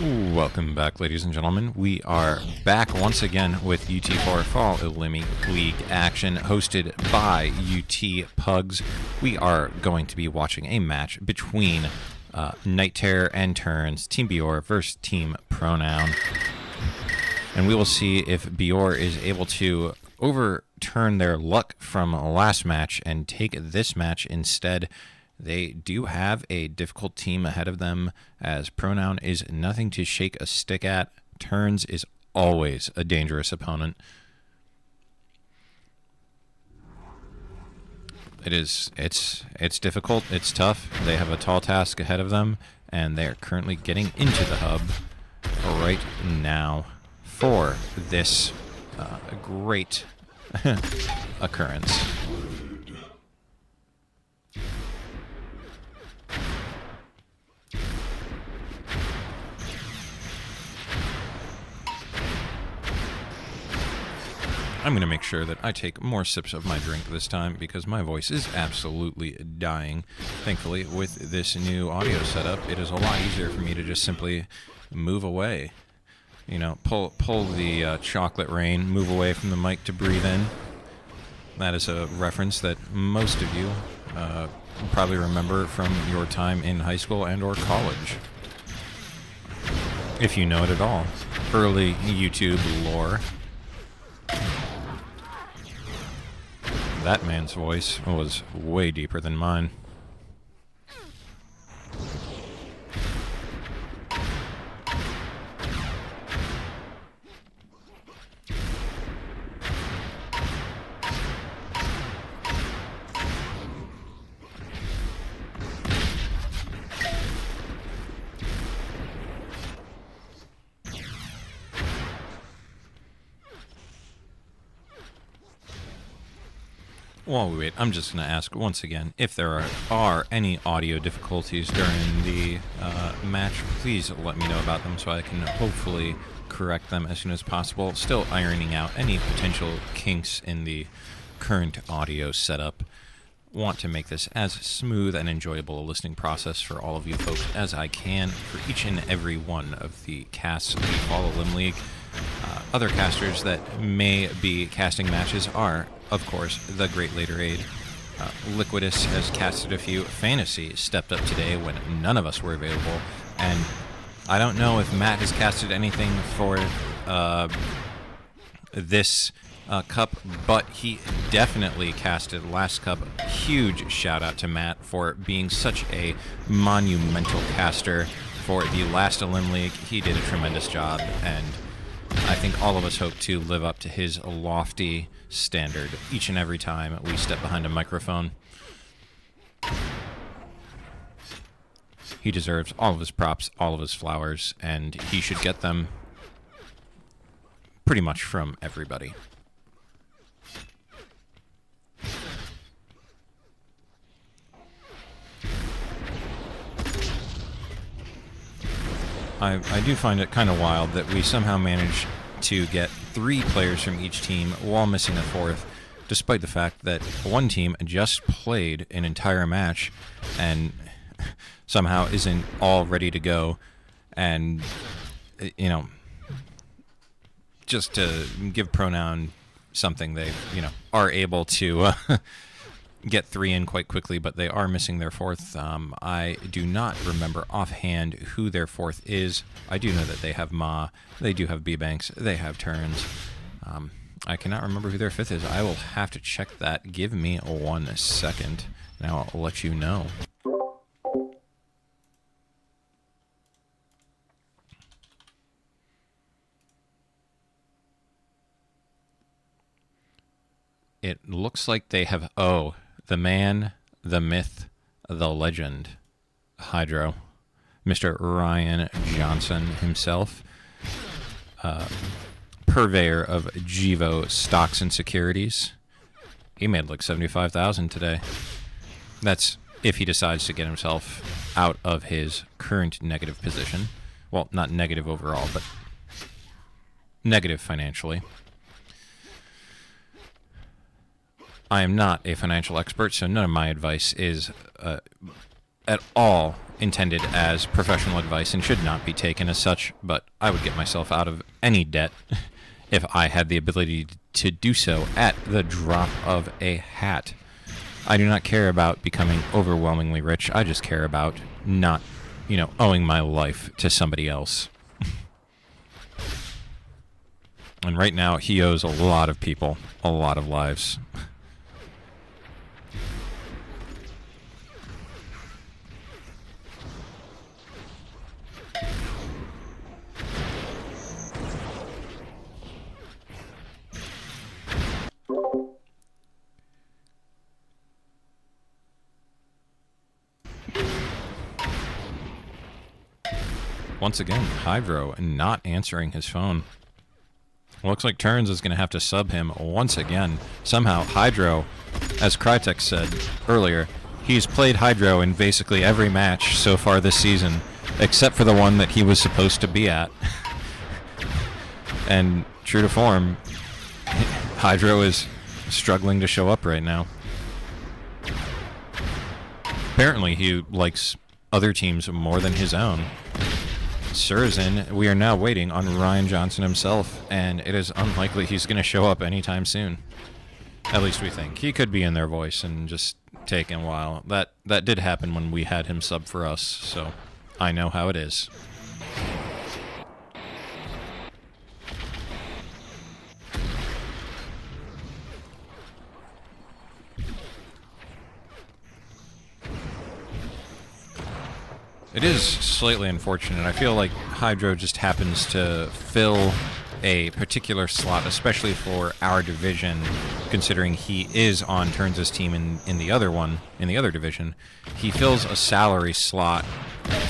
Welcome back, ladies and gentlemen. We are back once again with UT4 Fall Elimi League action hosted by UTPugs. We are going to be watching a match between Nite and Turnzz, Team Bior versus Team Pronoun. And we will see if Bior is able to overturn their luck from last match and take this match instead. They do have a difficult team ahead of them, as Pronoun is nothing to shake a stick at. Turnzz is always a dangerous opponent. It's difficult, it's tough. They have a tall task ahead of them, and they are currently getting into the hub right now for this great occurrence. I'm going to make sure that I take more sips of my drink this time because my voice is absolutely dying. Thankfully, with this new audio setup, it is a lot easier for me to just simply move away. You know, pull the chocolate rain, move away from the mic to breathe in. That is a reference that most of you probably remember from your time in high school and or college. If you know it at all. Early YouTube lore. That man's voice was way deeper than mine. While we wait, I'm just going to ask once again, if there are any audio difficulties during the match, please let me know about them so I can hopefully correct them as soon as possible. Still ironing out any potential kinks in the current audio setup. Want to make this as smooth and enjoyable a listening process for all of you folks as I can for each and every one of the casts of the Fall Elim League. Other casters that may be casting matches are, of course, the Great Later Aid. Liquidus has casted a few. Fantasy stepped up today when none of us were available. And I don't know if Matt has casted anything for this cup, but he definitely casted last cup. Huge shout out to Matt for being such a monumental caster for the last Elim League. He did a tremendous job, and I think all of us hope to live up to his lofty standard each and every time we step behind a microphone. He deserves all of his props, all of his flowers, and he should get them pretty much from everybody. I do find it kind of wild that we somehow managed to get 3 players from each team while missing a 4th, despite the fact that one team just played an entire match and somehow isn't all ready to go. And, you know, just to give Pronoun something, they, you know, are able to get 3 in quite quickly, but they are missing their 4th. I do not remember offhand who their 4th is. I do know that they have Ma, they do have B-Banks, they have Turnzz. I cannot remember who their 5th is. I will have to check that. Give me 1 second. Now I'll let you know. It looks like they have, the man, the myth, the legend, Hydro, Mr. Ryan Johnson himself, purveyor of Jivo stocks and securities. He made like $75,000 today. That's if he decides to get himself out of his current negative position. Well, not negative overall, but negative financially. I am not a financial expert, so none of my advice is at all intended as professional advice and should not be taken as such, but I would get myself out of any debt if I had the ability to do so at the drop of a hat. I do not care about becoming overwhelmingly rich. I just care about not, owing my life to somebody else. And right now, he owes a lot of people a lot of lives. Once again, Hydro not answering his phone. Looks like Turnzz is going to have to sub him once again. Somehow, Hydro, as Crytek said earlier, he's played Hydro in basically every match so far this season, except for the one that he was supposed to be at. And true to form, Hydro is struggling to show up right now. Apparently, he likes other teams more than his own. Surzin, we are now waiting on Ryan Johnson himself, and it is unlikely he's going to show up anytime soon. At least we think. He could be in their voice and just taking a while. That did happen when we had him sub for us, so I know how it is. It is slightly unfortunate. I feel like Hydro just happens to fill a particular slot, especially for our division, considering he is on Turnz's team in the other division. He fills a salary slot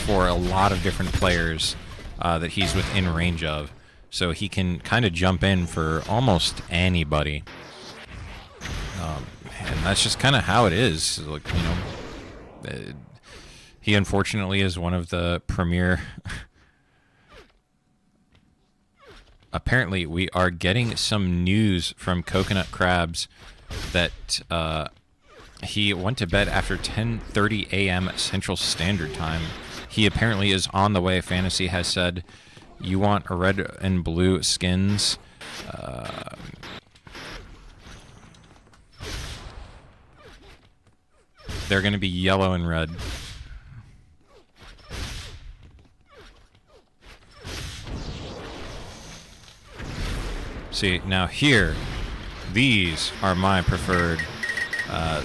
for a lot of different players that he's within range of, so he can kind of jump in for almost anybody. And that's just kind of how it is. Like, he unfortunately is one of the premier... Apparently, we are getting some news from Coconut Crabs that he went to bed after 10:30 a.m. Central Standard Time. He apparently is on the way. Fantasy has said, you want a red and blue skins. They're going to be yellow and red. See, now here, these are my preferred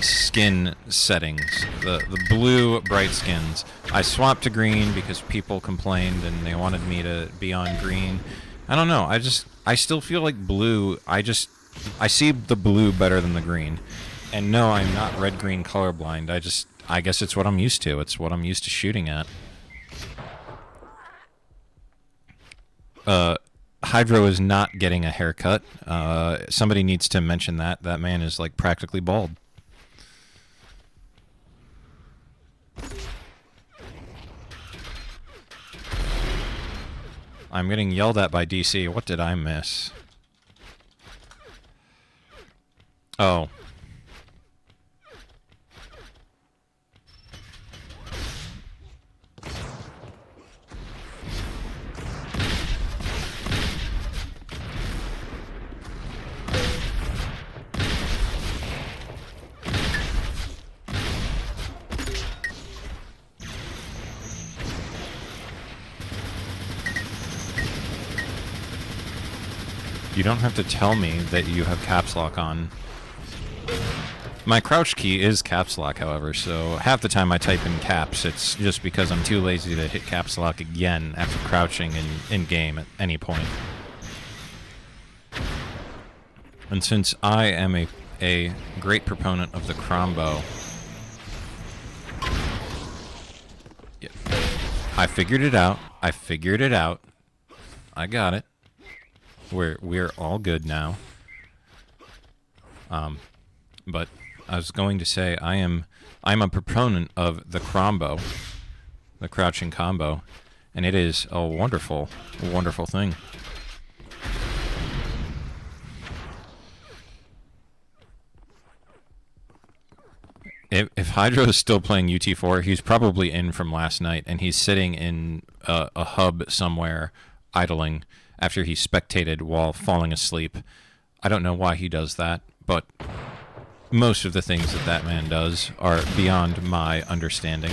skin settings. The blue bright skins. I swapped to green because people complained and they wanted me to be on green. I don't know. I still feel like blue. I see the blue better than the green. And no, I'm not red-green colorblind. I guess it's what I'm used to. It's what I'm used to shooting at. Hydro is not getting a haircut. Somebody needs to mention that. That man is like practically bald. I'm getting yelled at by DC. What did I miss? Oh. You don't have to tell me that you have caps lock on. My crouch key is caps lock, however, so half the time I type in caps, it's just because I'm too lazy to hit caps lock again after crouching in game at any point. And since I am a great proponent of the crombo, yeah, I figured it out. I got it. We're all good now. But I was going to say I'm a proponent of the crombo, the crouching combo, and it is a wonderful, wonderful thing. If if Hydro is still playing UT4, he's probably in from last night, and he's sitting in a hub somewhere, idling, after he spectated while falling asleep. I don't know why he does that, but most of the things that that man does are beyond my understanding.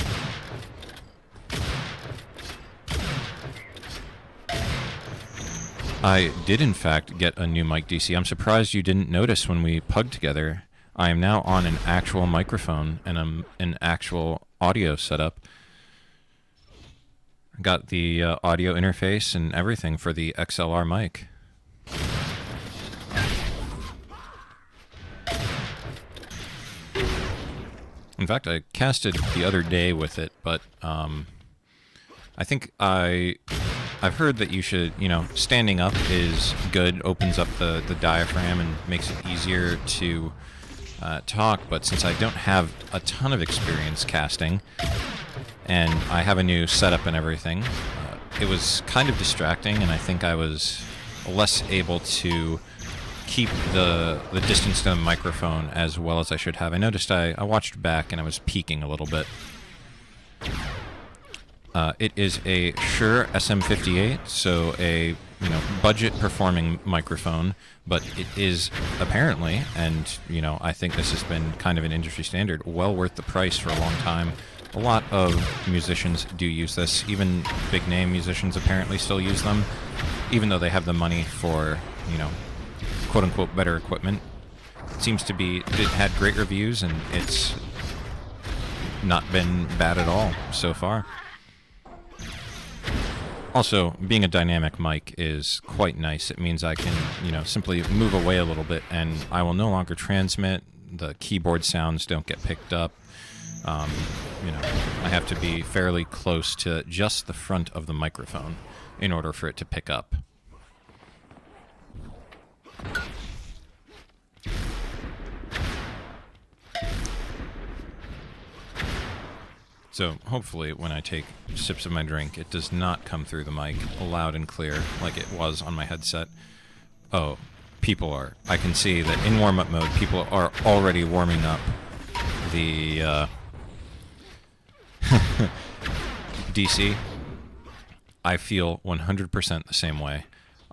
I did, in fact, get a new mic DC. I'm surprised you didn't notice when we pugged together. I am now on an actual microphone and an actual audio setup. I got the audio interface and everything for the XLR mic. In fact, I casted the other day with it, but I think I've heard that you should, standing up is good, opens up the diaphragm and makes it easier to talk, but since I don't have a ton of experience casting, and I have a new setup and everything, it was kind of distracting, and I think I was less able to keep the distance to the microphone as well as I should have. I noticed I watched back and I was peaking a little bit. It is a Shure SM58, so a budget performing microphone, but it is apparently, and I think this has been kind of an industry standard, well worth the price for a long time. A lot of musicians do use this. Even big name musicians apparently still use them, even though they have the money for quote unquote better equipment. It seems to be, it had great reviews and it's not been bad at all so far. Also, being a dynamic mic is quite nice. It means I can, simply move away a little bit and I will no longer transmit. The keyboard sounds don't get picked up. I have to be fairly close to just the front of the microphone in order for it to pick up. So hopefully when I take sips of my drink, it does not come through the mic loud and clear like it was on my headset. Oh, I can see that in warm-up mode, people are already warming up the DC. I feel 100% the same way.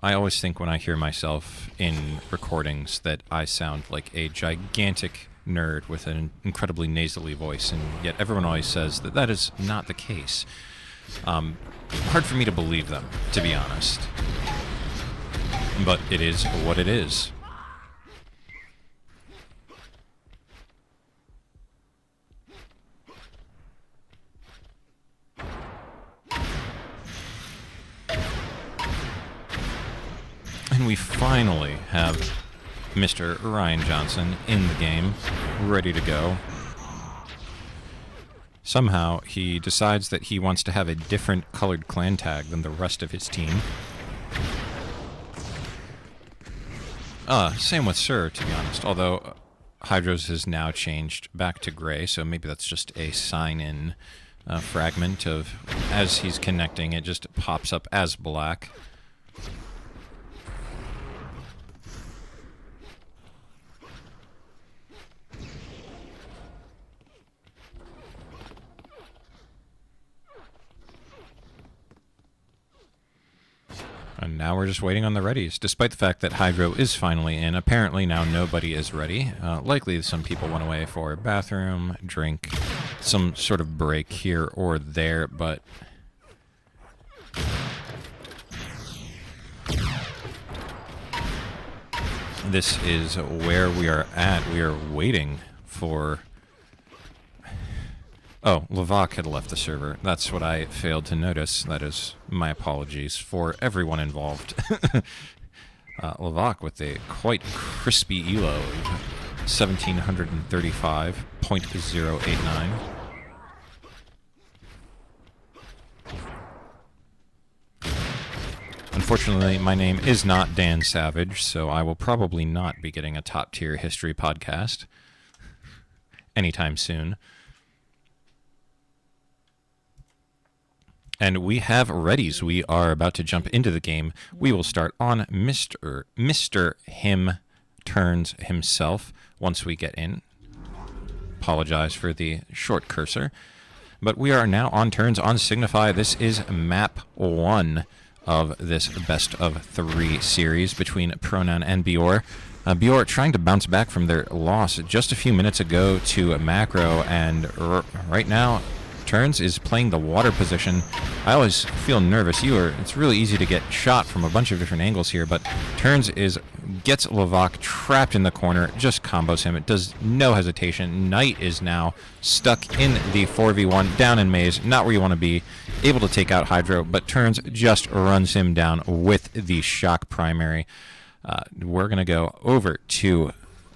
I always think when I hear myself in recordings that I sound like a gigantic nerd with an incredibly nasally voice, and yet everyone always says that that is not the case. Hard for me to believe them, to be honest. But it is what it is. And we finally have Mr. Ryan Johnson in the game, ready to go. Somehow, he decides that he wants to have a different colored clan tag than the rest of his team. Same with Sir, to be honest, although Hydro's has now changed back to gray, so maybe that's just a sign-in fragment of, as he's connecting, it just pops up as black. And now we're just waiting on the readies. Despite the fact that Hydro is finally in, apparently now nobody is ready. Likely some people went away for a bathroom, drink, some sort of break here or there, but this is where we are at. We are waiting for... Oh, Levac had left the server. That's what I failed to notice. That is my apologies for everyone involved. Levac with a quite crispy elo of 1735.089. Unfortunately, my name is not Dan Savage, so I will probably not be getting a top-tier history podcast anytime soon. And we have readies. We are about to jump into the game. We will start on Mr. Turnzz himself once we get in. apologize for the short cursor. But we are now on Turnzz on Signify. This is map 1 of this best of 3 series between Pronoun and Bior. Bior trying to bounce back from their loss just a few minutes ago to Macro, and right now Turnzz is playing the water position. I always feel nervous. It's really easy to get shot from a bunch of different angles here, but Turnzz gets Lavak trapped in the corner, just combos him. It does no hesitation. Nite is now stuck in the 4v1, down in maze, not where you want to be, able to take out Hydro, but Turnzz just runs him down with the shock primary. We're going to go over to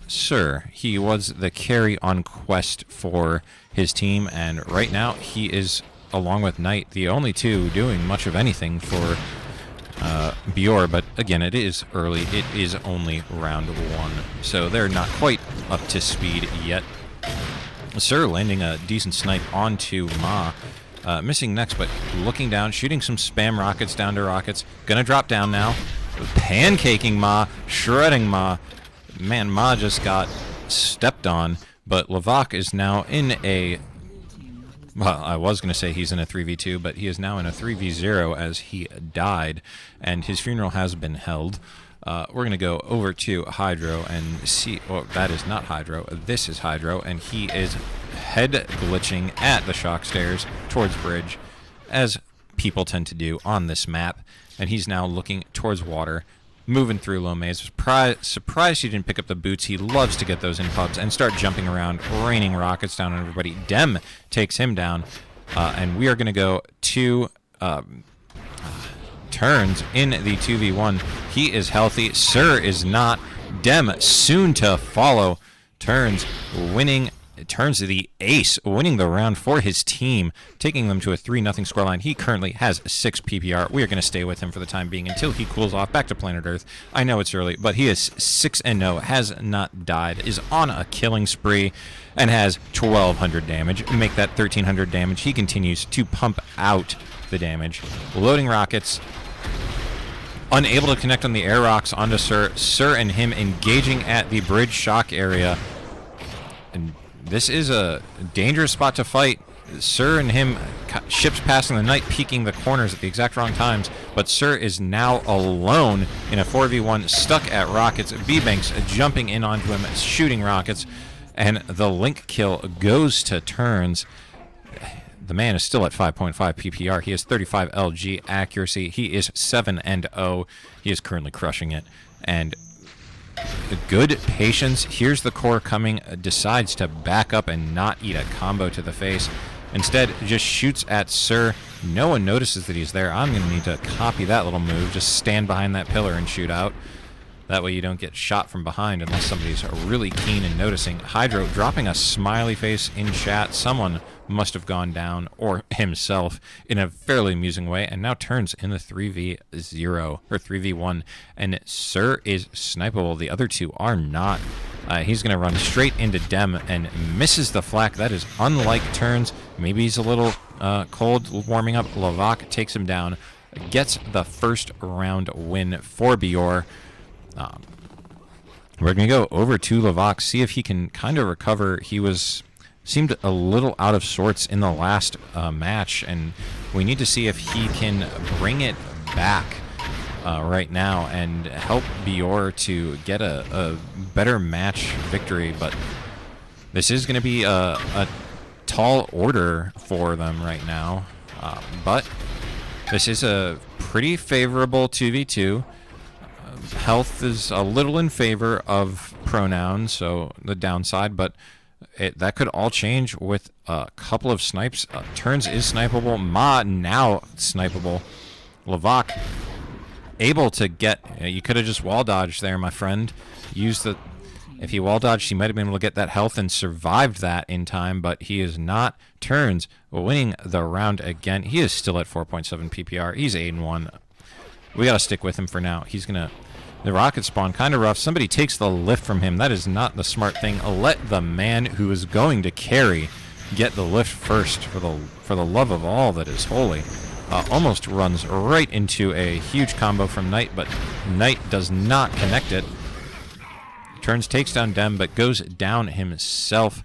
Sir. He was the carry on Quest for his team, and right now he is, along with Nite, the only two doing much of anything for Bior. But again, it is early. It is only round 1, so they're not quite up to speed yet. Sir landing a decent snipe onto Ma. Missing next, but looking down, shooting some spam rockets down to rockets. Gonna drop down now. Pancaking Ma, shredding Ma. Man, Ma just got stepped on, but Lavak is now in a... Well, I was going to say he's in a 3v2, but he is now in a 3v0 as he died, and his funeral has been held. We're going to go over to Hydro and see... Oh, that is not Hydro. This is Hydro, and he is head glitching at the shock stairs towards bridge, as people tend to do on this map, and he's now looking towards water, moving through low maze. Surprised he didn't pick up the boots. He loves to get those in pubs and start jumping around, raining rockets down on everybody. Dem takes him down, and we are going to go to Turnzz in the 2v1. He is healthy. Sir is not. Dem soon to follow. Turnzz winning. Turnzz the ace, winning the round for his team, taking them to a 3-0 scoreline. He currently has 6 PPR. We are going to stay with him for the time being until he cools off back to planet Earth. I know it's early, but he is 6-0, has not died, is on a killing spree, and has 1,200 damage. Make that 1,300 damage. He continues to pump out the damage. Loading rockets. Unable to connect on the air rocks onto Sir. Sir and him engaging at the bridge shock area. And this is a dangerous spot to fight. Sir and him, ships passing the Nite, peeking the corners at the exact wrong times, but Sir is now alone in a 4v1, stuck at rockets. B-Banks jumping in onto him, shooting rockets, and the link kill goes to Turnzz. The man is still at 5.5 PPR. He has 35 LG accuracy. He is 7-0. He is currently crushing it, and good patience. Here's the core coming, decides to back up and not eat a combo to the face. Instead, just shoots at Sir. No one notices that he's there. I'm going to need to copy that little move. Just stand behind that pillar and shoot out. That way you don't get shot from behind unless somebody's really keen and noticing. Hydro dropping a smiley face in chat. Someone must have gone down, or himself, in a fairly amusing way, and now Turnzz in the 3v0, or 3v1, and Sir is snipeable. The other two are not. He's going to run straight into Dem and misses the flak. That is unlike Turnzz. Maybe he's a little cold warming up. Lavak takes him down, gets the first round win for Bior. We're going to go over to Lavak, see if he can kind of recover. He seemed a little out of sorts in the last match, and we need to see if he can bring it back right now and help Bior to get a better match victory. But this is going to be a tall order for them right now, but this is a pretty favorable 2v2. Health is a little in favor of Pronoun, so the downside, but that could all change with a couple of snipes. Turnzz is snipeable. Ma now snipeable. Lavak able to get... you could have just wall dodged there, my friend. If he wall dodged, he might have been able to get that health and survived that in time, but he is not. Turnzz winning the round again. He is still at 4.7 PPR. He's 8-1. We got to stick with him for now. He's going to... The rocket spawn, kind of rough. Somebody takes the lift from him. That is not the smart thing. Let the man who is going to carry get the lift first, for the love of all that is holy. Almost runs right into a huge combo from Nite, but Nite does not connect it. Turnzz takes down Dem, but goes down himself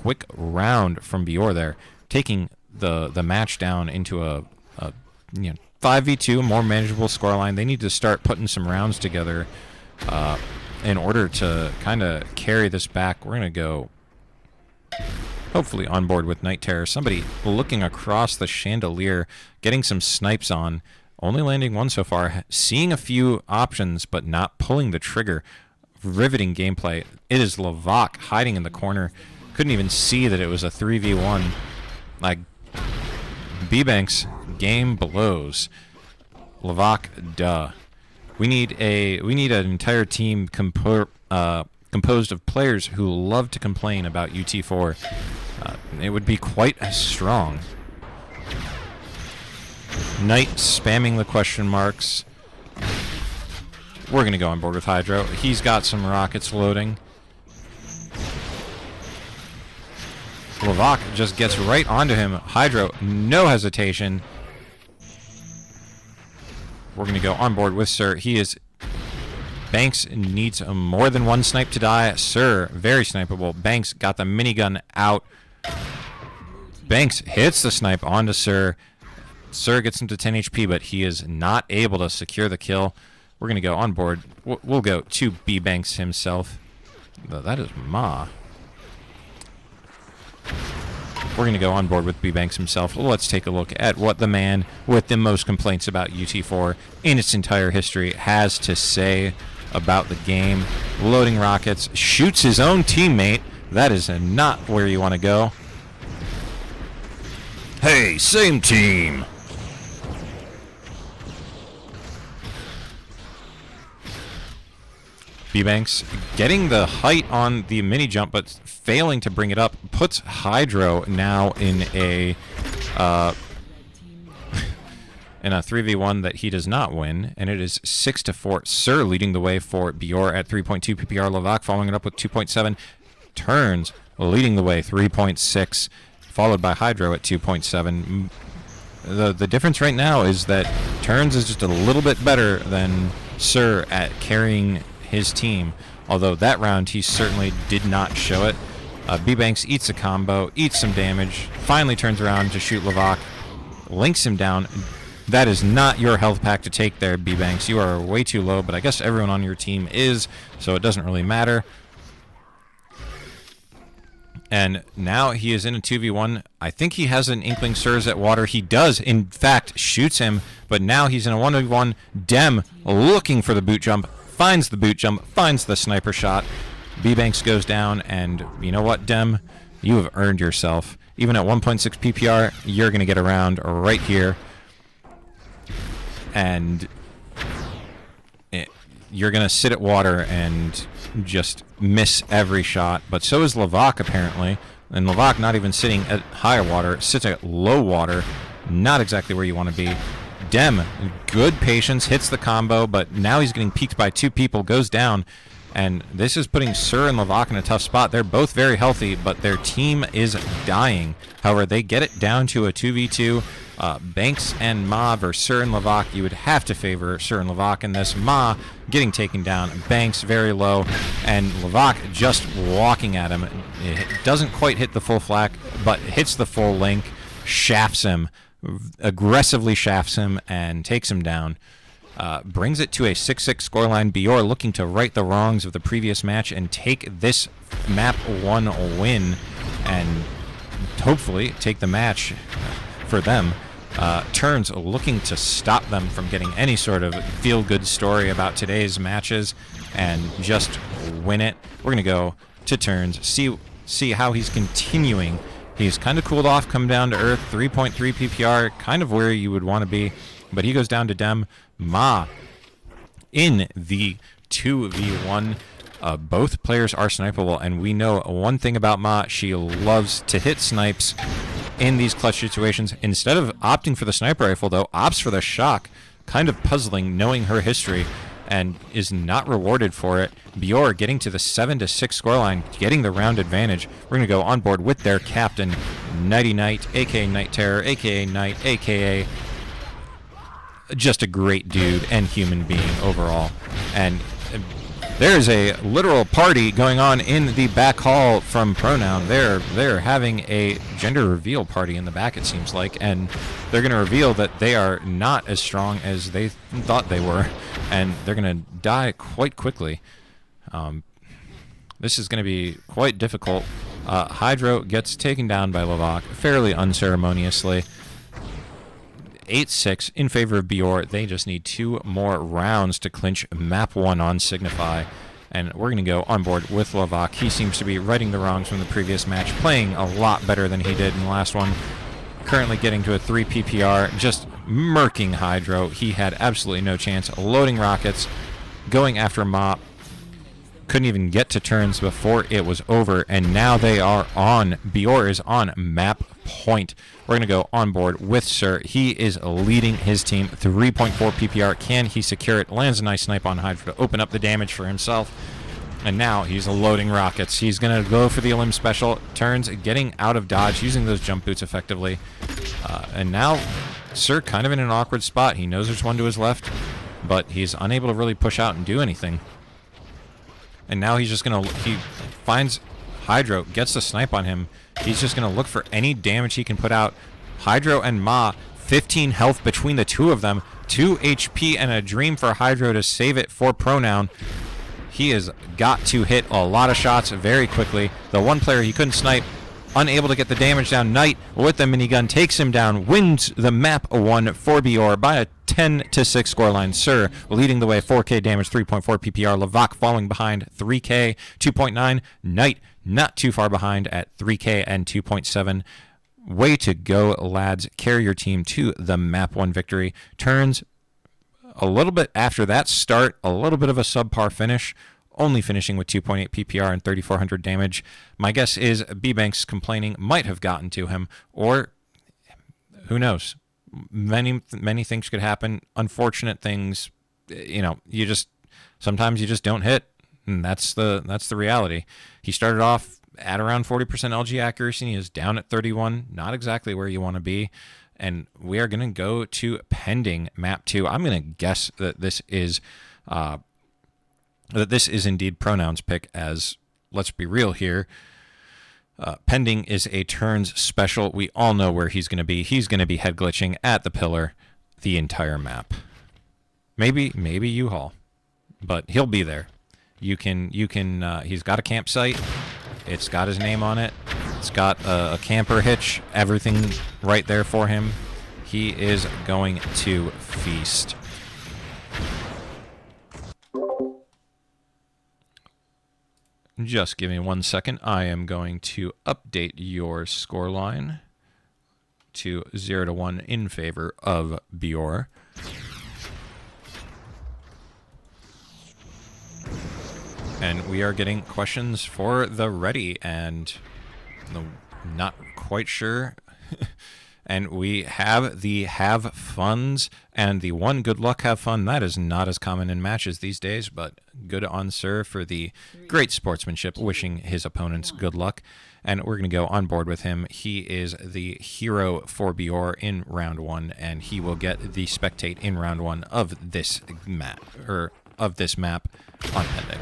quick round from Bior there, taking the match down into a 5v2, more manageable scoreline. They need to start putting some rounds together in order to kind of carry this back. We're going to go hopefully on board with Night Terror. Somebody looking across the chandelier, getting some snipes on, only landing one so far, seeing a few options but not pulling the trigger. Riveting gameplay. It is Lavak hiding in the corner. Couldn't even see that it was a 3v1. Like, B-Banks, game blows. Lavak, duh. We need an entire team composed of players who love to complain about UT4. It would be quite strong. Nite spamming the question marks. We're going to go on board with Hydro. He's got some rockets loading. Lavak just gets right onto him. Hydro, no hesitation. We're going to go on board with Sir. He is... Banks needs more than one snipe to die. Sir, very snipeable. Banks got the minigun out. Banks hits the snipe onto Sir. Sir gets him to 10 HP, but he is not able to secure the kill. We're going to go on board. We'll go to B-Banks himself. That is Ma. We're going to go on board with B-Banks himself. Let's take a look at what the man with the most complaints about UT4 in its entire history has to say about the game. Loading rockets, shoots his own teammate. That is not where you want to go. Hey, same team. B-Banks getting the height on the mini jump, but failing to bring it up, puts Hydro now in a 3v1 that he does not win, and it is 6-4. Sir leading the way for Bior at 3.2 PPR. Lavak following it up with 2.7. Turnzz leading the way 3.6, followed by Hydro at 2.7. The difference right now is that Turnzz is just a little bit better than Sir at carrying his team, although that round he certainly did not show it. B-Banks eats a combo, eats some damage, finally turns around to shoot Lavak, links him down. That is not your health pack to take there, B-Banks. You are way too low, but I guess everyone on your team is, so it doesn't really matter. And now he is in a 2v1. I think he has an inkling Sir's at water. He does, in fact, shoots him, but now he's in a 1v1. Dem looking for the boot jump, finds the boot jump, finds the sniper shot. B-Banks goes down, and you know what, Dem? You have earned yourself. Even at 1.6 PPR, you're going to get around right here. And you're going to sit at water and just miss every shot. But so is Lavak, apparently. And Lavak not even sitting at higher water, sits at low water. Not exactly where you want to be. Dem, good patience, hits the combo, but now he's getting peeked by two people, goes down, and this is putting Sir and Lavak in a tough spot. They're both very healthy, but their team is dying. However, they get it down to a 2v2. Banks and Ma versus Sir and Lavak. You would have to favor Sir and Lavak in this. Ma getting taken down. Banks very low, and Lavak just walking at him. It doesn't quite hit the full flak, but hits the full link, shafts him. Aggressively shafts him and takes him down. Brings it to a 6-6 scoreline. Bior looking to right the wrongs of the previous match and take this map 1 win and hopefully take the match for them. Turnzz looking to stop them from getting any sort of feel-good story about today's matches and just win it. We're going to go to Turnzz, see how he's continuing. He's kind of cooled off, come down to earth, 3.3 PPR, kind of where you would want to be. But he goes down to Dem. Ma in the 2v1. Both players are snipeable, and we know one thing about Ma. She loves to hit snipes in these clutch situations. Instead of opting for the sniper rifle, though, opts for the shock. Kind of puzzling, knowing her history, and is not rewarded for it. Bior getting to the 7-6 scoreline, getting the round advantage. We're going to go on board with their captain, Nighty Nite, a.k.a. Night Terror, a.k.a. Nite, a.k.a. just a great dude and human being overall. And There is a literal party going on in the back hall from Pronoun. They're having a gender reveal party in the back, it seems like, and they're going to reveal that they are not as strong as they thought they were, and they're going to die quite quickly. This is going to be quite difficult. Hydro gets taken down by Levac fairly unceremoniously. 8-6 in favor of Bior. They just need 2 more rounds to clinch map 1 on Signify. And we're going to go on board with Levac. He seems to be righting the wrongs from the previous match, playing a lot better than he did in the last one. Currently getting to a 3 PPR, just murking Hydro. He had absolutely no chance. Loading rockets, going after Mop. Couldn't even get to Turnzz before it was over, and now they are on. Bior is on map point. We're going to go on board with Sir. He is leading his team. 3.4 PPR. Can he secure it? Lands a nice snipe on Hydra to open up the damage for himself. And now he's loading rockets. He's going to go for the Elim special. Turnzz getting out of dodge, using those jump boots effectively. And now Sir kind of in an awkward spot. He knows there's one to his left, but he's unable to really push out and do anything. And now he's just going to... He finds Hydro, gets the snipe on him. He's just going to look for any damage he can put out. Hydro and Ma, 15 health between the two of them. 2 HP and a dream for Hydro to save it for Pronoun. He has got to hit a lot of shots very quickly. The one player he couldn't snipe, unable to get the damage down. Nite with the minigun takes him down, wins the map 1 for Bior by a 10-6 scoreline. Sir leading the way, 4K damage, 3.4 PPR. Levac falling behind, 3K, 2.9. Nite not too far behind at 3K and 2.7. Way to go, lads. Carry your team to the map 1 victory. Turnzz, a little bit after that start, a little bit of a subpar finish, only finishing with 2.8 PPR and 3,400 damage. My guess is B-Banks complaining might have gotten to him, or who knows? Many things could happen. Unfortunate things, you know. Sometimes you just don't hit, and that's the reality. He started off at around 40% LG accuracy. He is down at 31. Not exactly where you want to be. And we are going to go to pending map 2. I'm going to guess that this is indeed Pronoun's pick, as, let's be real here, pending is a Turnzz special. We all know where he's going to be. He's going to be head glitching at the pillar the entire map. Maybe U-Haul, but he'll be there. You can he's got a campsite. It's got his name on it. It's got a camper hitch, everything right there for him. He is going to feast. Just give me 1 second. I am going to update your scoreline to 0-1 in favor of Bior. And we are getting questions for the ready, and not quite sure. And we have the have funs and the one good luck have fun. That is not as common in matches these days, but good on Sir for the great sportsmanship, wishing his opponents good luck. And we're going to go on board with him. He is the hero for Bior in round 1, and he will get the spectate in round 1 of this map, on pending.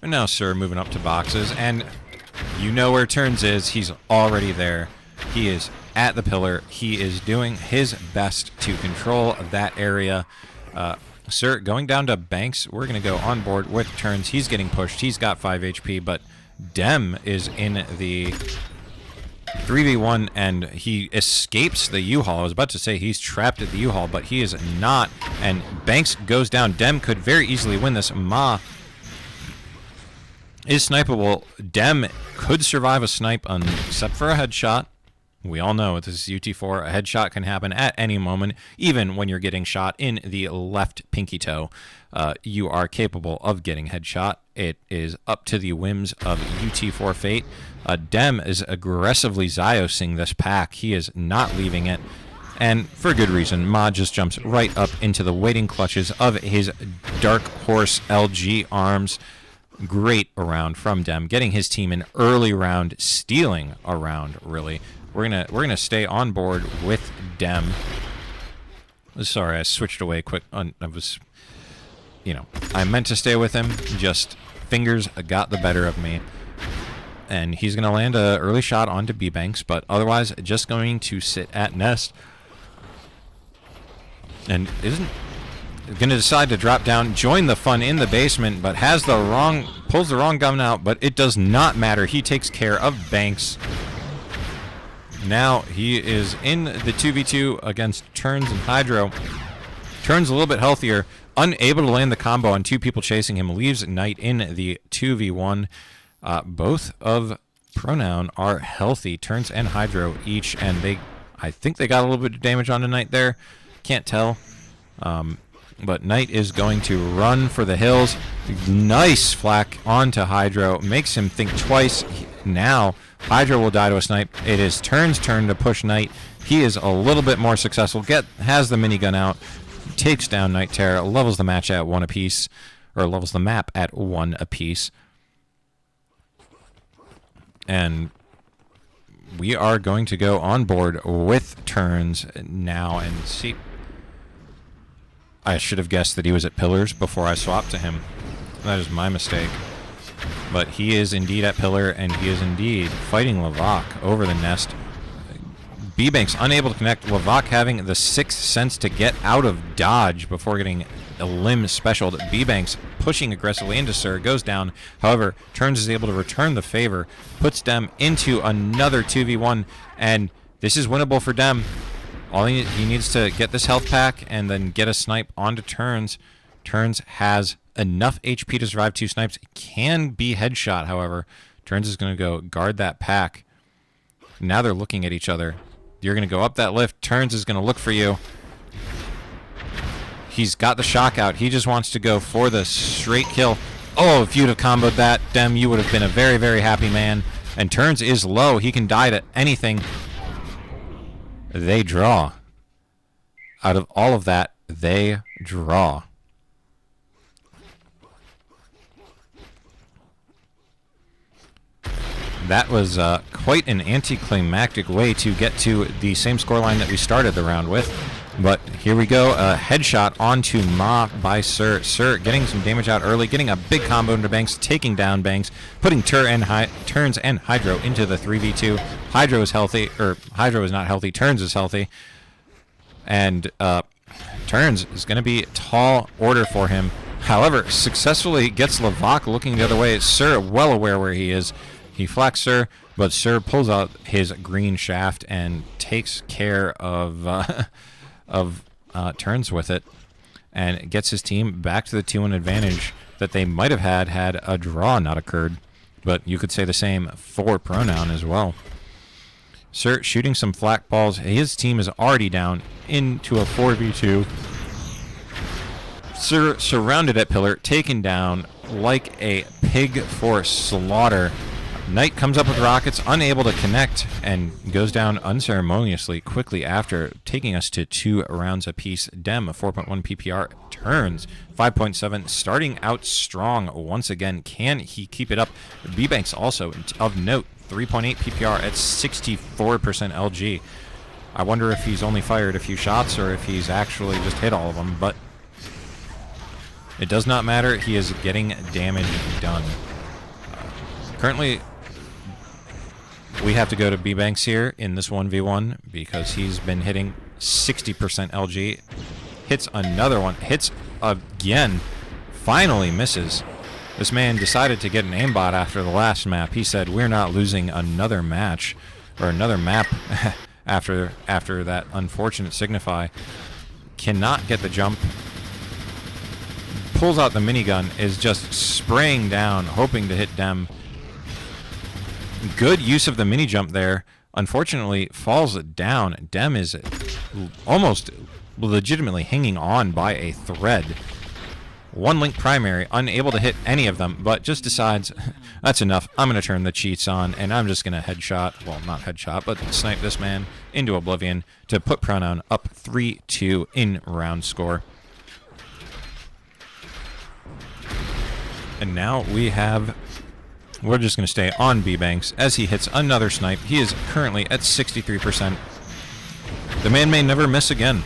And now, Sir, moving up to boxes, and you know where Turnzz is. He's already there. He is at the pillar. He is doing his best to control that area. Sir, going down to Banks, we're going to go on board with Turnzz. He's getting pushed. He's got 5 HP, but Dem is in the 3v1, and he escapes the U-Haul. I was about to say he's trapped at the U-Haul, but he is not, and Banks goes down. Dem could very easily win this. Ma is snipeable. Dem could survive a snipe except for a headshot. We all know this is UT4. A headshot can happen at any moment, even when you're getting shot in the left pinky toe. You are capable of getting headshot. It is up to the whims of UT4 fate. Dem is aggressively Zyosing this pack. He is not leaving it, and for good reason. Ma just jumps right up into the waiting clutches of his Dark Horse LG arms. Great round from Dem, getting his team an early round, stealing a round, really. We're gonna stay on board with Dem. Sorry, I switched away quick. I was, I meant to stay with him, just fingers got the better of me. And he's going to land an early shot onto B-Banks, but otherwise just going to sit at Nest. And isn't going to decide to drop down, join the fun in the basement, but pulls the wrong gun out, but it does not matter. He takes care of Banks. Now he is in the 2v2 against Turnzz and Hydro. Turnzz a little bit healthier, unable to land the combo on two people chasing him, leaves Nite in the 2v1. Both of Pronoun are healthy, Turnzz and Hydro each, and I think they got a little bit of damage on the Nite there. Can't tell. But Nite is going to run for the hills. Nice flak onto Hydro. Makes him think twice. Now Hydro will die to a snipe. It is Turnzz' turn to push Nite. He is a little bit more successful. Has the minigun out. Takes down Nite Terror. Levels the match at 1 apiece. Or levels the map at 1 apiece. And we are going to go on board with Turnzz now and see. I should have guessed that he was at Pillars before I swapped to him. That is my mistake. But he is indeed at Pillar, and he is indeed fighting Levac over the Nest. B-Banks unable to connect. Levac having the 6th sense to get out of dodge before getting a limb specialed. B-Banks pushing aggressively into Sir, goes down. However, Turnzz is able to return the favor, puts Dem into another 2v1, and this is winnable for Dem. All he needs to get this health pack and then get a snipe onto Turnzz. Turnzz has enough HP to survive 2 snipes. It can be headshot, however. Turnzz is going to go guard that pack. Now they're looking at each other. You're going to go up that lift. Turnzz is going to look for you. He's got the shock out. He just wants to go for the straight kill. Oh, if you'd have comboed that, Dem, you would have been a very, very happy man. And Turnzz is low. He can die to anything. They draw. Out of all of that, they draw. That was quite an anticlimactic way to get to the same scoreline that we started the round with. But here we go. A headshot onto Ma by Sir. Sir getting some damage out early, getting a big combo into Banks, taking down Banks, putting Turnzz and Hydro into the 3v2. Hydro is healthy, or Hydro is not healthy. Turnzz is healthy. And Turnzz is going to be tall order for him. However, successfully gets Levac looking the other way. Sir well aware where he is. He flaks Sir, but Sir pulls out his green shaft and takes care of Turnzz with it, and gets his team back to the 2-1 advantage that they might have had a draw not occurred. But you could say the same for Pronoun as well. Sir shooting some flak balls. His team is already down into a 4v2. Sir surrounded at Pillar, taken down like a pig for slaughter. Nite comes up with rockets, unable to connect, and goes down unceremoniously quickly after, taking us to 2 rounds apiece. Dem, 4.1 PPR, Turnzz, 5.7, starting out strong once again. Can he keep it up? B-Banks also, of note, 3.8 PPR at 64% LG. I wonder if he's only fired a few shots or if he's actually just hit all of them, but it does not matter. He is getting damage done. Currently, we have to go to B-Banks here in this 1v1 because he's been hitting 60% LG. Hits another one. Hits again. Finally misses. This man decided to get an aimbot after the last map. He said, we're not losing another match or another map after that unfortunate Signify. Cannot get the jump. Pulls out the minigun. Is just spraying down, hoping to hit Dem. Good use of the mini jump there. Unfortunately, falls down. Dem is almost legitimately hanging on by a thread. 1 link primary, unable to hit any of them, but just decides, that's enough. I'm going to turn the cheats on, and I'm just going to headshot, well, not headshot, but snipe this man into oblivion to put Pronoun up 3-2 in round score. And now we're just going to stay on B-Banks as he hits another snipe. He is currently at 63%. The man may never miss again.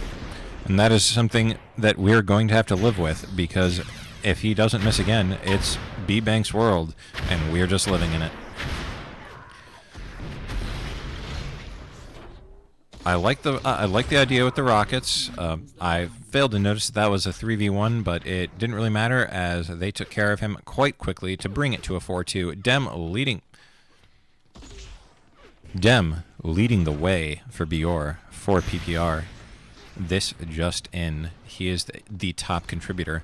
And that is something that we're going to have to live with, because if he doesn't miss again, it's B-Banks' world, and we're just living in it. I like the idea with the rockets. I failed to notice that was a 3v1, but it didn't really matter as they took care of him quite quickly to bring it to a 4-2. Dem leading the way for Bior for PPR. This just in. He is the top contributor.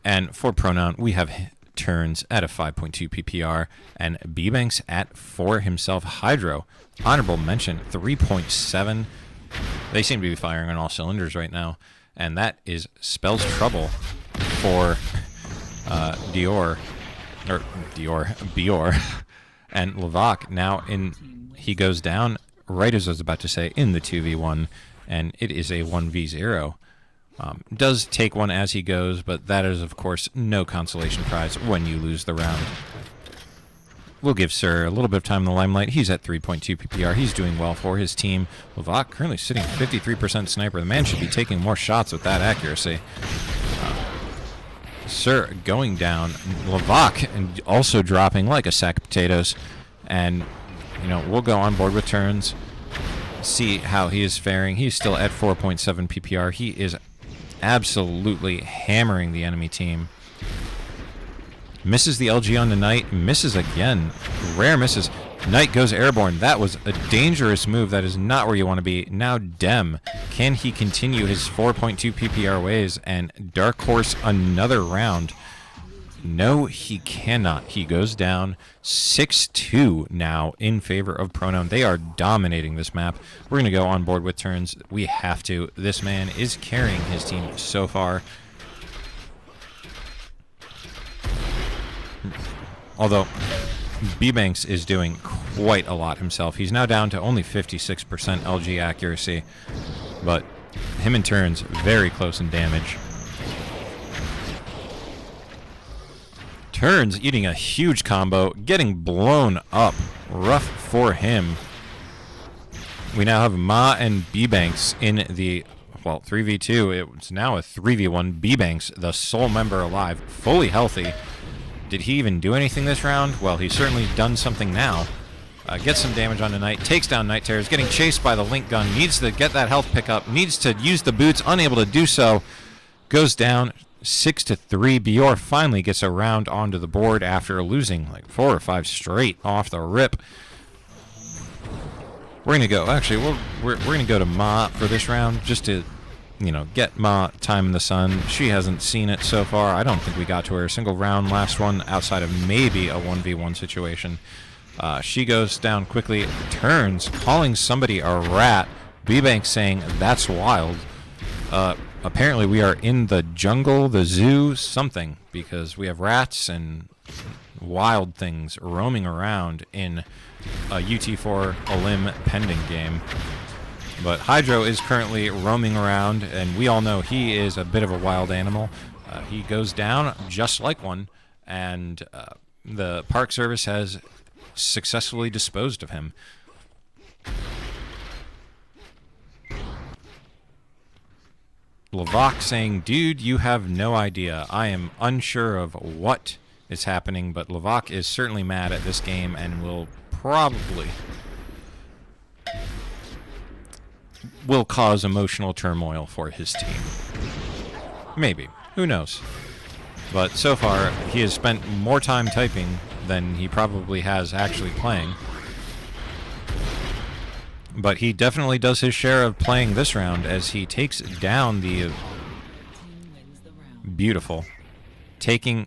And for Pronoun, we have Turnzz at a 5.2 PPR and B-Banks at 4 himself. Hydro, honorable mention, 3.7. They seem to be firing on all cylinders right now, and that spells trouble for Bior, and Levac. Now he goes down right as I was about to say in the 2v1, and it is a 1v0. Does take one as he goes, but that is, of course, no consolation prize when you lose the round. We'll give Sir a little bit of time in the limelight. He's at 3.2 PPR. He's doing well for his team. Levac currently sitting 53% sniper. The man should be taking more shots with that accuracy. Sir going down. Levac and also dropping like a sack of potatoes. And, we'll go on board with Turnzz. See how he is faring. He's still at 4.7 PPR. He is absolutely hammering the enemy team. Misses the LG on the Nite. Misses again. Rare misses. Nite goes airborne. That was a dangerous move. That is not where you want to be. Now Dem. Can he continue his 4.2 PPR ways and Dark Horse another round? No, he cannot. He goes down 6-2 now in favor of Pronoun. They are dominating this map. We're going to go on board with Turnzz. We have to. This man is carrying his team so far. Although B-Banks is doing quite a lot himself. He's now down to only 56% LG accuracy. But him and Turnzz very close in damage. Turnzz eating a huge combo, getting blown up. Rough for him. We now have Ma and B-Banks in the, 3v2. It's now a 3v1. B-Banks, the sole member alive, fully healthy. Did he even do anything this round? Well, he's certainly done something now. Gets some damage on the Nite, takes down Nite Terrors, getting chased by the Link Gun, needs to get that health pickup, needs to use the boots, unable to do so. Goes down 6-3. Bior finally gets a round onto the board after losing like 4 or 5 straight off the rip. We're going to go, actually, we're going to go to Ma for this round just to, get Ma time in the sun. She hasn't seen it so far. I don't think we got to her a single round last one outside of maybe a 1v1 situation. She goes down quickly. Turnzz calling somebody a rat. B-Bank saying that's wild. Apparently we are in the jungle, the zoo, something, because we have rats and wild things roaming around in a UT4 Elim pending game. But Hydro is currently roaming around, and we all know he is a bit of a wild animal. He goes down just like one, and the Park Service has successfully disposed of him. Levac saying, dude, you have no idea. I am unsure of what is happening, but Levac is certainly mad at this game and will cause emotional turmoil for his team. Maybe. Who knows? But so far, he has spent more time typing than he probably has actually playing. But he definitely does his share of playing this round as he takes down the beautiful, taking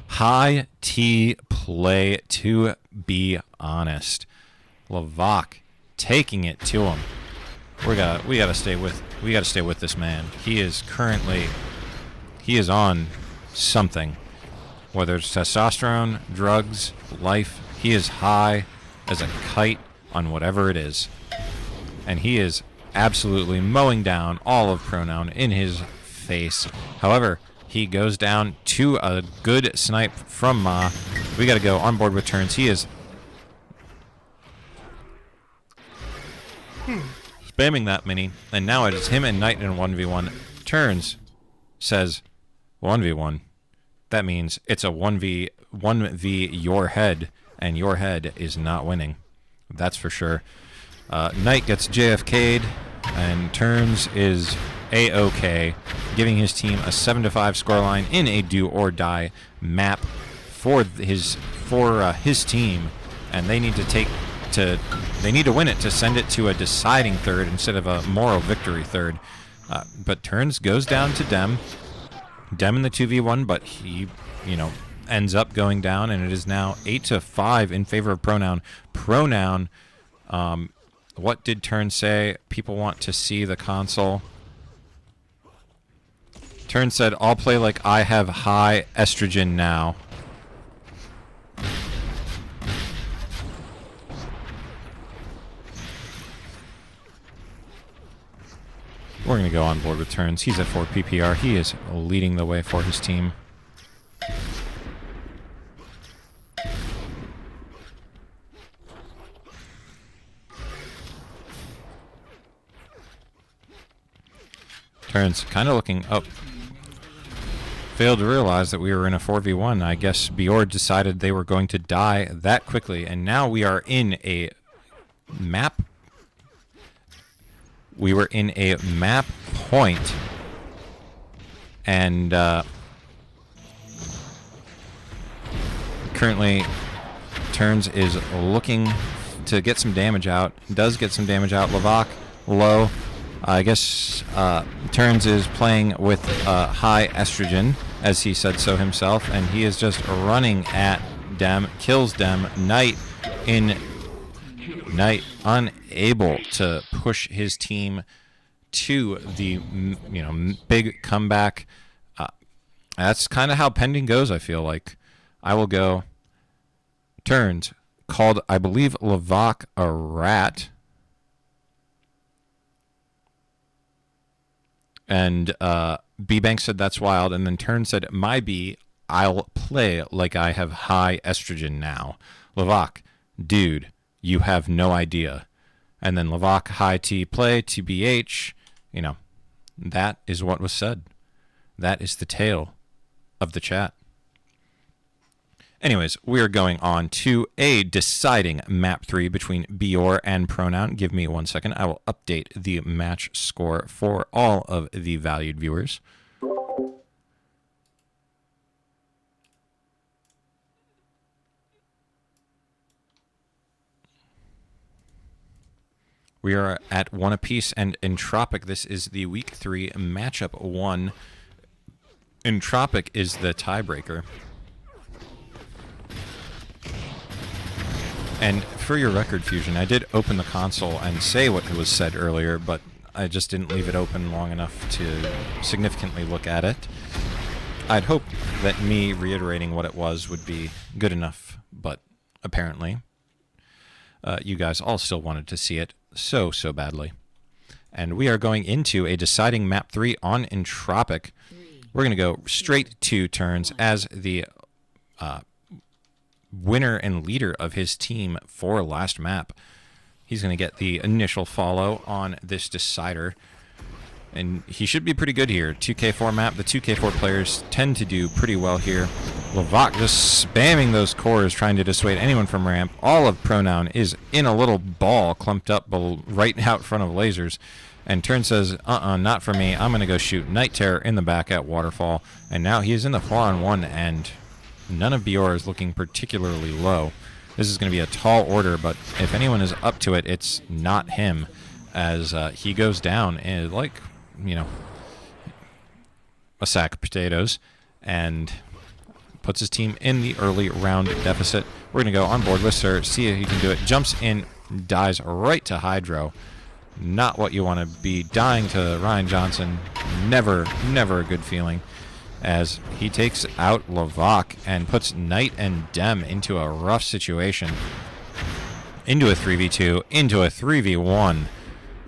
high T play, to be honest. Levac taking it to him. We gotta stay with this man. He is on something. Whether it's testosterone, drugs, life, he is high as a kite on whatever it is. And he is absolutely mowing down all of Pronoun in his face. However, he goes down to a good snipe from Ma. We got to go on board with Turnzz. He is spamming that mini, and now it is him and Nite in 1v1. Turnzz says 1v1. That means it's a 1v your head, and your head is not winning. That's for sure. Nite gets JFK'd, and Turnzz is A-OK, giving his team a 7-5 scoreline in a do-or-die map for his team, and they need to win it to send it to a deciding third instead of a moral victory third. But Turnzz goes down to Dem in the 2v1, but he, ends up going down, and it is now 8-5 in favor of Pronoun. Pronoun, what did Turnzz say? People want to see the console. Turnzz said, I'll play like I have high estrogen now. We're going to go on board with Turnzz. He's at 4 PPR. He is leading the way for his team. Turnzz kind of looking up. Failed to realize that we were in a 4v1. I guess Bjord decided they were going to die that quickly, and now we are in a map. We were in a map point, and currently Turnzz is looking to get some damage out. Does get some damage out. Lavak low. I guess Turnzz is playing with high estrogen, as he said so himself, and he is just running at Dem, kills Dem. Nite unable to push his team to the big comeback. That's kind of how pending goes, I feel like. I will go Turnzz called, I believe, Lavak a rat. And B-Bank said that's wild. And then Turnzz said, my B, I'll play like I have high estrogen now. Lavak, dude, you have no idea. And then Lavak, high T, play, TBH. That is what was said. That is the tale of the chat. Anyways, we're going on to a deciding map 3 between Bjor and Pronoun. Give me 1 second. I will update the match score for all of the valued viewers. We are at 1 apiece, and Entropic, this is the Week 3 matchup 1. Entropic is the tiebreaker. And for your record, Fusion, I did open the console and say what was said earlier, but I just didn't leave it open long enough to significantly look at it. I'd hope that me reiterating what it was would be good enough, but apparently you guys all still wanted to see it so badly. And we are going into a deciding map 3 on Entropic. We're going to go straight to Turnzz as the winner and leader of his team for last map. He's going to get the initial follow on this decider, and he should be pretty good here. 2K4 map. The 2K4 players tend to do pretty well here. Lavak just spamming those cores, trying to dissuade anyone from ramp. All of Pronoun is in a little ball clumped up right out front of lasers, and Turnzz says, not for me. I'm going to go shoot Nite Terror in the back at Waterfall, and now he is in the 4-on-1, and none of Bjor is looking particularly low. This is going to be a tall order, but if anyone is up to it, it's not him, as he goes down like, a sack of potatoes, and puts his team in the early round deficit. We're going to go on board with Sir, see if he can do it. Jumps in, dies right to Hydro. Not what you want to be. Dying to Ryan Johnson. Never a good feeling, as he takes out Lavak and puts Nite and Dem into a rough situation. Into a 3v2, into a 3v1.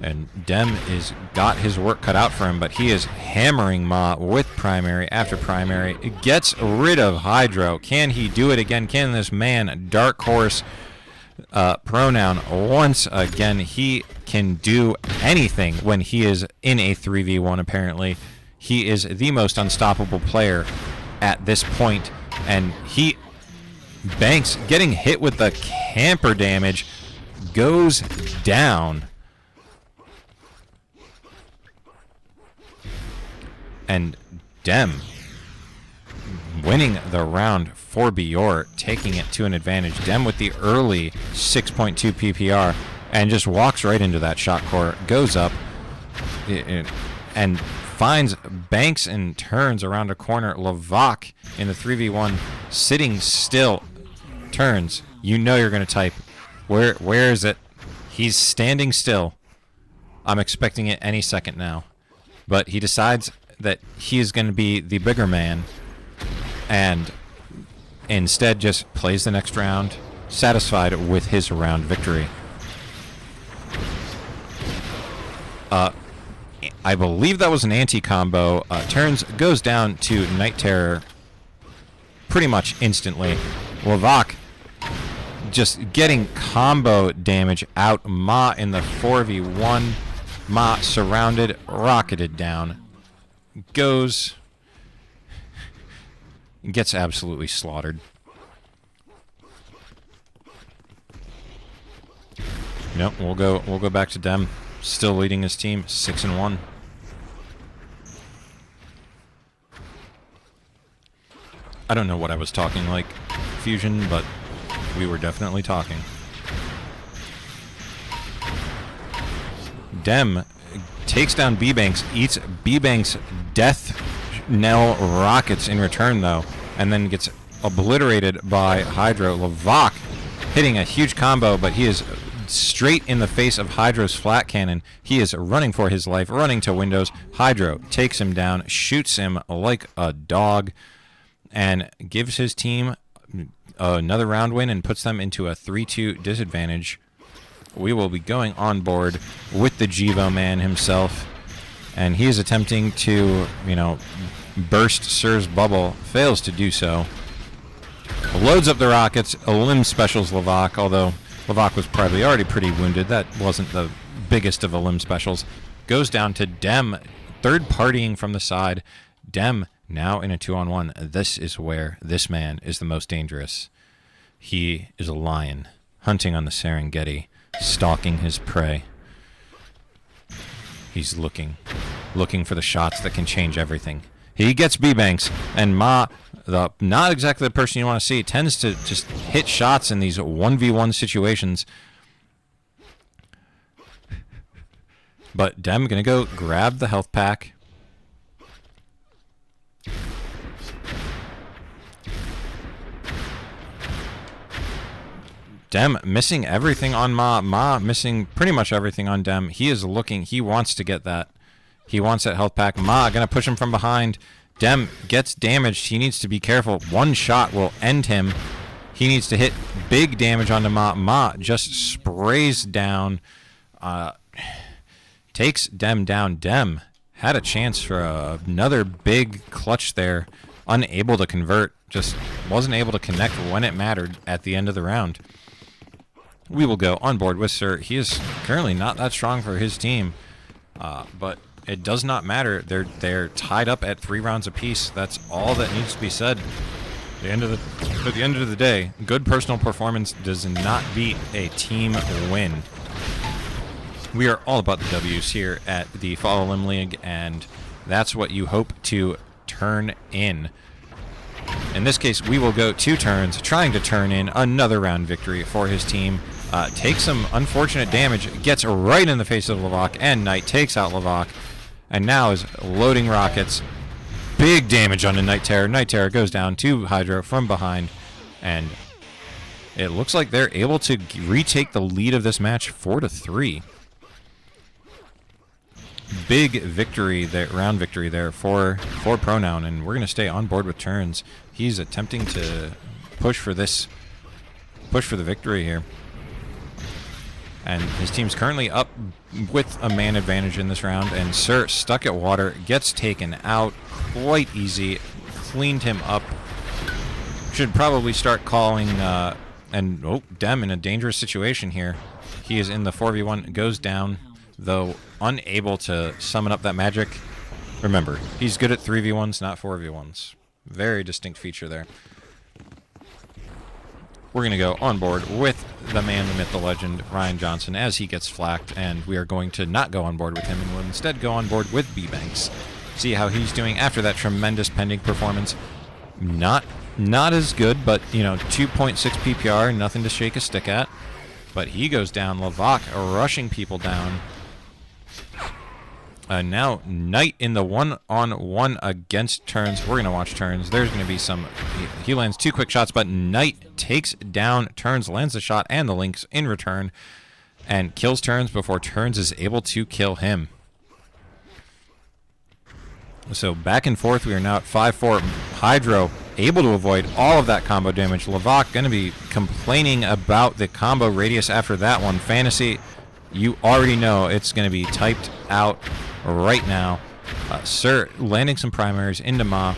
And Dem is got his work cut out for him, but he is hammering Ma with primary after primary. It gets rid of Hydro. Can he do it again? Can this man, Dark Horse pronoun, once again? He can do anything when he is in a 3v1, apparently. He is the most unstoppable player at this point, and he banks, getting hit with the camper damage, goes down. And Dem winning the round for Bior, taking it to an advantage. Dem with the early 6.2 PPR and just walks right into that shot core, goes up and finds Banks and Turnzz around a corner. Lavak in the 3v1 sitting still. Turnzz, you know you're going to type. Where is it? He's standing still. I'm expecting it any second now. But he decides that he is going to be the bigger man and instead just plays the next round, satisfied with his round victory. I believe that was an anti-combo. Turnzz goes down to Night Terror pretty much instantly. Lavak just getting combo damage out. Ma in the 4v1. Ma surrounded, rocketed down. Goes, gets absolutely slaughtered. Nope, we'll go back to Dem, still leading his team 6-1. I don't know what I was talking like, Fusion, but we were definitely talking. Dem takes down B-Banks, eats B-Banks' death knell rockets in return, though, and then gets obliterated by Hydro. Lavak hitting a huge combo, but he is straight in the face of Hydro's flat cannon. He is running for his life, running to windows. Hydro takes him down, shoots him like a dog, and gives his team another round win and puts them into a 3-2 disadvantage. We will be going on board with the Jivo man himself, and he is attempting to, burst Sir's bubble. Fails to do so. Loads up the rockets, limb specials Lavak, although Lavak was probably already pretty wounded. That wasn't the biggest of the limb specials. Goes down to Dem, third partying from the side. Dem now in a 2-on-1. This is where this man is the most dangerous. He is a lion, hunting on the Serengeti, stalking his prey. He's looking for the shots that can change everything. He gets B-Banks, and Ma, not exactly the person you want to see, tends to just hit shots in these 1v1 situations. But Dem gonna go grab the health pack. Dem missing everything on Ma. Ma missing pretty much everything on Dem. He is looking. He wants to get that. He wants that health pack. Ma going to push him from behind. Dem gets damaged. He needs to be careful. One shot will end him. He needs to hit big damage onto Ma. Ma just sprays down. Takes Dem down. Dem had a chance for another big clutch there. Unable to convert. Just wasn't able to connect when it mattered at the end of the round. We will go on board with Sir. He is currently not that strong for his team, but it does not matter. They're tied up at 3 rounds apiece. That's all that needs to be said. At the end of the day, good personal performance does not beat a team win. We are all about the W's here at the Follow Limb League, and that's what you hope to turn in. In this case, we will go 2 turns, trying to turn in another round victory for his team. Takes some unfortunate damage, gets right in the face of Lavak, and Nite takes out Lavak, and now is loading rockets. Big damage on the Night Terror. Night Terror goes down to Hydro from behind, and it looks like they're able to retake the lead of this match 4-3. Big victory there, round victory there for Pronoun, and we're going to stay on board with Turnzz. He's attempting to push for the victory here. And his team's currently up with a man advantage in this round. And Sir, stuck at water, gets taken out quite easy. Cleaned him up. Should probably start calling... Dem in a dangerous situation here. He is in the 4v1, goes down, though unable to summon up that magic. Remember, he's good at 3v1s, not 4v1s. Very distinct feature there. We're going to go on board with the man, the myth, the legend, Ryan Johnson, as he gets flacked, and we are going to not go on board with him, and we'll instead go on board with B-Banks. See how he's doing after that tremendous pending performance. Not as good, but, you know, 2.6 PPR, nothing to shake a stick at. But he goes down. Lavak rushing people down. Now Nite in the one-on-one against Turnzz. We're going to watch Turnzz. There's going to be some... He lands 2 quick shots, but Nite takes down Turnzz, lands the shot and the links in return, and kills Turnzz before Turnzz is able to kill him. So back and forth, we are now at 5-4. Hydro able to avoid all of that combo damage. Lavak going to be complaining about the combo radius after that one. Fantasy, you already know it's going to be typed out right now. Sir landing some primaries into Ma.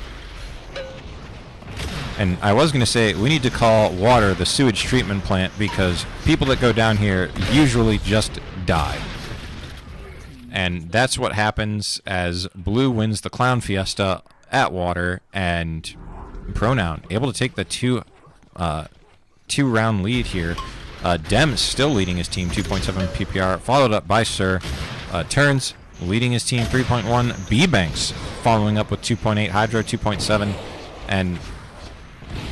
And I was going to say, we need to call water the sewage treatment plant because people that go down here usually just die. And that's what happens as Blue wins the Clown Fiesta at water, and Pronoun able to take the two-round lead here. Dem still leading his team, 2.7 PPR, followed up by Sir. Turnzz leading his team, 3.1. B-Banks following up with 2.8. Hydro, 2.7. And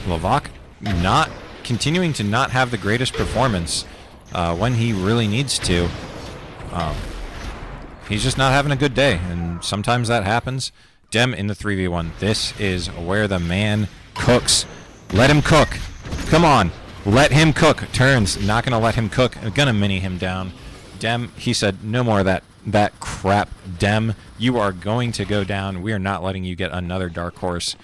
Lavak not continuing to not have the greatest performance when he really needs to. He's just not having a good day, and sometimes that happens. Dem in the 3v1. This is where the man cooks. Let him cook. Come on. Let him cook. Turnzz not going to let him cook. Going to mini him down. Dem, he said, no more of that crap. Dem, you are going to go down. We are not letting you get another dark horse.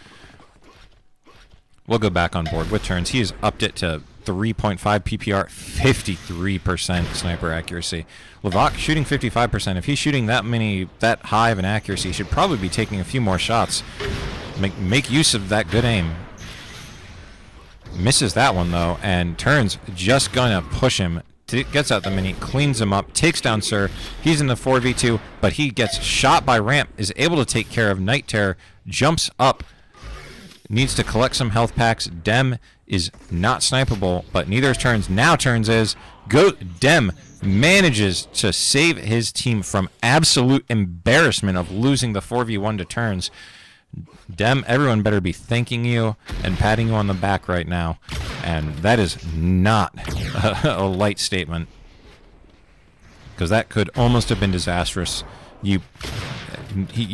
We'll go back on board with Turnzz. He has upped it to 3.5 PPR, 53% sniper accuracy. Lavak shooting 55%. If he's shooting that high of an accuracy, he should probably be taking a few more shots. Make use of that good aim. Misses that one, though, and Turnzz just gonna push him. Gets out the mini, cleans him up, takes down Sir. He's in the 4v2, but he gets shot by Ramp, is able to take care of Night Terror, jumps up, needs to collect some health packs. Dem is not snipeable, but neither is Turnzz. Now Turnzz is. Dem manages to save his team from absolute embarrassment of losing the 4v1 to Turnzz. Dem, everyone better be thanking you and patting you on the back right now. And that is not a light statement, because that could almost have been disastrous. You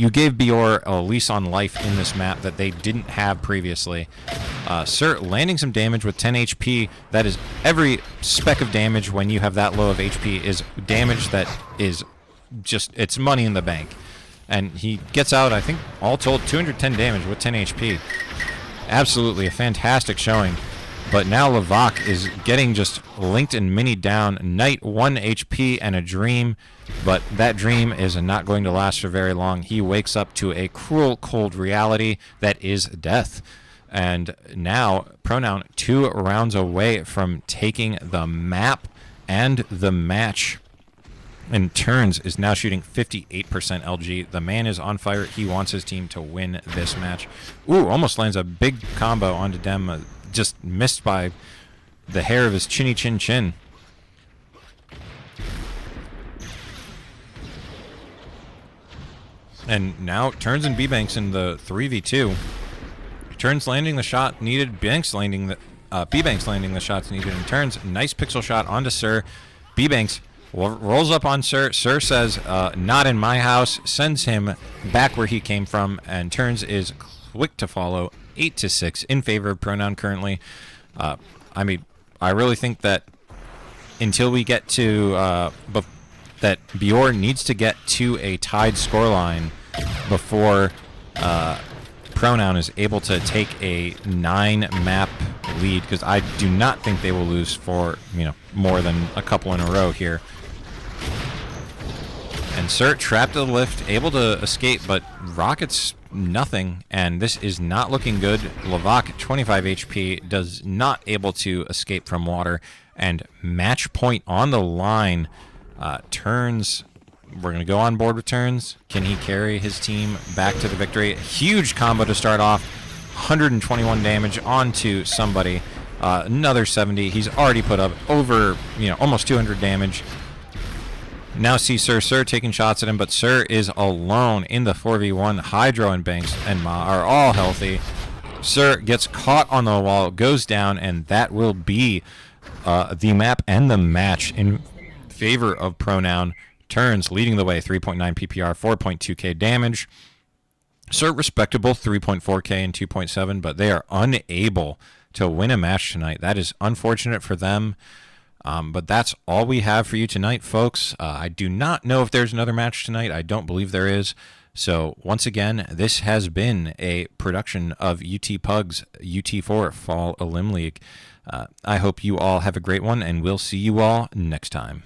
gave Bior a lease on life in this map that they didn't have previously. Sir landing some damage with 10 HP. That is every speck of damage when you have that low of HP is damage that is just, it's money in the bank. And he gets out, I think, all told, 210 damage with 10 HP. Absolutely a fantastic showing. But now Lavak is getting just linked and minied down. Nite 1 HP and a dream, but that dream is not going to last for very long. He wakes up to a cruel, cold reality that is death. And now Pronoun 2 rounds away from taking the map and the match. And Turnzz is now shooting 58% LG. The man is on fire. He wants his team to win this match. Ooh, almost lands a big combo onto Dem. Just missed by the hair of his chinny chin chin. And now Turnzz and B-Banks in the 3v2. Turnzz landing the shot needed. B-Banks landing the shots needed. And Turnzz, nice pixel shot onto Sir. B-Banks rolls up on Sir. Sir says, not in my house. Sends him back where he came from. And Turnzz is quick to follow. 8-6 in favor of Pronoun currently. I mean, I really think that until we get to that Bior needs to get to a tied scoreline before Pronoun is able to take a 9-map lead, because I do not think they will lose for, more than a couple in a row here. And Sir trapped to the lift, able to escape, but Rocket's nothing, and this is not looking good. Levac, 25 HP, does not able to escape from water, and match point on the line. Turnzz, we're going to go on board with Turnzz. Can he carry his team back to the victory? Huge combo to start off. 121 damage onto somebody. Another 70. He's already put up over, almost 200 damage. Now see Sir taking shots at him, but Sir is alone in the 4v1. Hydro and Banks and Ma are all healthy. Sir gets caught on the wall, goes down, and that will be the map and the match in favor of Pronoun. Turnzz leading the way, 3.9 PPR, 4.2k damage. Sir respectable, 3.4k and 2.7, but they are unable to win a match tonight. That is unfortunate for them. But that's all we have for you tonight, folks. I do not know if there's another match tonight. I don't believe there is. So once again, this has been a production of UTPugs UT4 Fall Elim League. I hope you all have a great one, and we'll see you all next time.